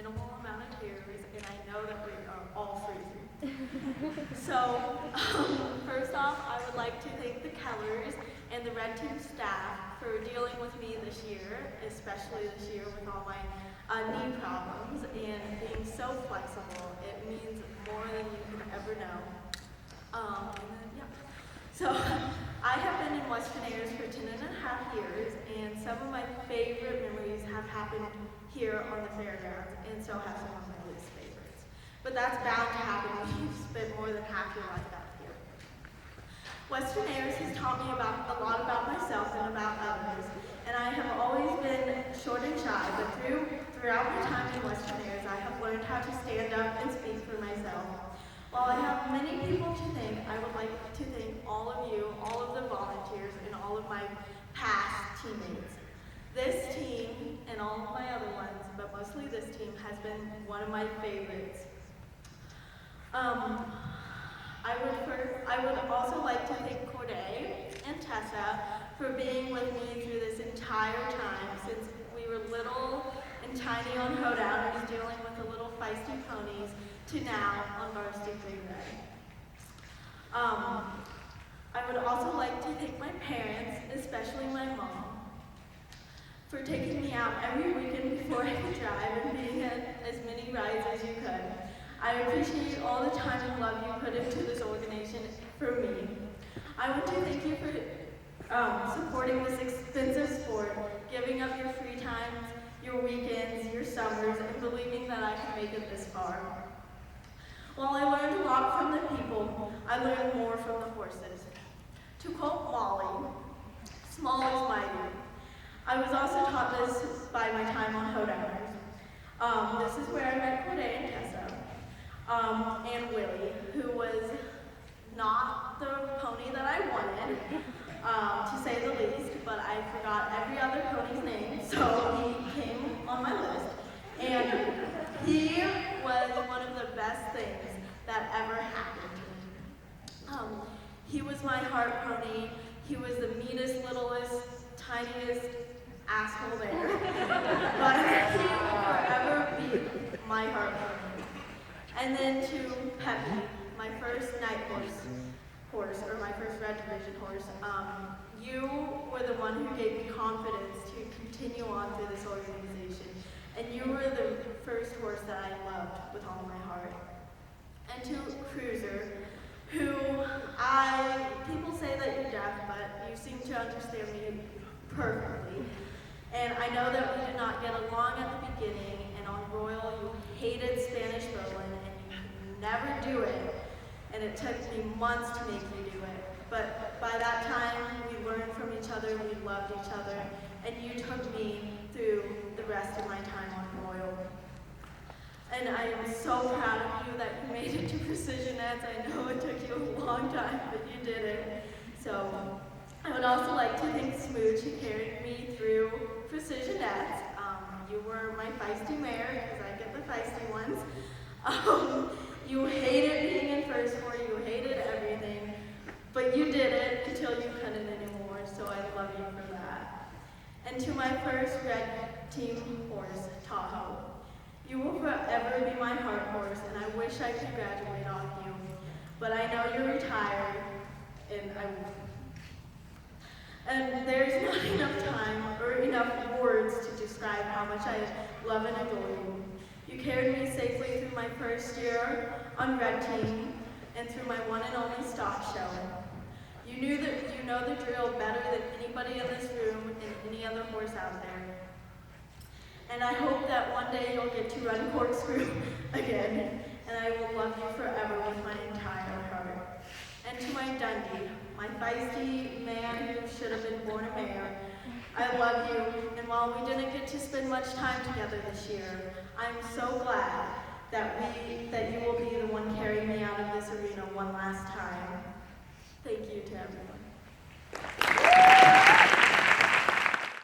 minimal amount of tears, and I know that we are all freezing. So, first off, I would like to thank the Kellers and the Red Team staff for dealing with me this year, especially this year with all my knee problems, and being so flexible. It means more than you can ever know. So, I have been in Western Airs for 10.5 years, and some of my favorite memories have happened here on the fairgrounds, and so have some of my least favorites. But that's bound to happen when you've spent more than half your life out here. Western Airs has taught me a lot about myself and about others, and I have always been short and shy, but throughout my time in Western Airs, I have learned how to stand up and speak for myself. While I have many people to thank, I would like to thank all of you, all of the volunteers, and all of my past teammates. This team, and all of my other ones, but mostly this team, has been one of my favorites. I would also like to thank Corday and Tessa for being with me through this entire time, since we were little and tiny on Hoedowners, dealing with the little feisty ponies, to now on Varsity Big Red. I would also like to thank my parents, especially my mom, for taking me out every weekend before I could drive and being at as many rides as you could. I appreciate all the time and love you put into this organization for me. I want to thank you for supporting this expensive sport, giving up your free times, your weekends, your summers, and believing that I can make it this far. While I learned a lot from the people, I learned more from the horses. To quote Molly, small is mighty. I was also taught this by my time on Hoedowners. This is where I met Corday and Tessa, and Willie, who was not the pony that I wanted, to say the least, but I forgot every other pony's name, so he came on my list. And he was one of the best things that ever happened to me. He was my heart pony. He was the meanest, littlest, tiniest asshole there. But he will forever be my heart pony. And then to Peppy, my first night horse, or my first Red Division horse. You were the one who gave me confidence to continue on through this organization. And you were the first horse that I loved with all my heart. And to Cruiser, who people say that you're deaf, but you seem to understand me perfectly. And I know that we did not get along at the beginning, and on Royal you hated Spanish bowling, and you could never do it. And it took me months to make you do it. But by that time, we learned from each other, we loved each other, and you took me through the rest of my time on Royal. And I am so proud of you that you made it to Precision Nets. I know it took you a long time, but you did it. So I would also like to thank Smooch, who carried me through Precision Nets. You were my feisty mare, because I get the feisty ones. You hated being in first four, you hated everything, but you did it until you couldn't anymore, so I love you for that. And to my first Red Team horse, Tahoe. You will forever be my heart horse, and I wish I could graduate off you, but I know you're retired, and I won't. And there's not enough time or enough words to describe how much I love and adore you. You carried me safely through my first year on Red Team and through my one and only stock show. You know the drill better than anybody in this room and any other horse out there. And I hope that one day you'll get to run corkscrew again, and I will love you forever with my entire heart. And to my Dundee, my feisty man who should have been born a mayor, I love you, and while we didn't get to spend much time together this year, I'm so glad that you will be the one carrying me out of this arena one last time. Thank you to everyone.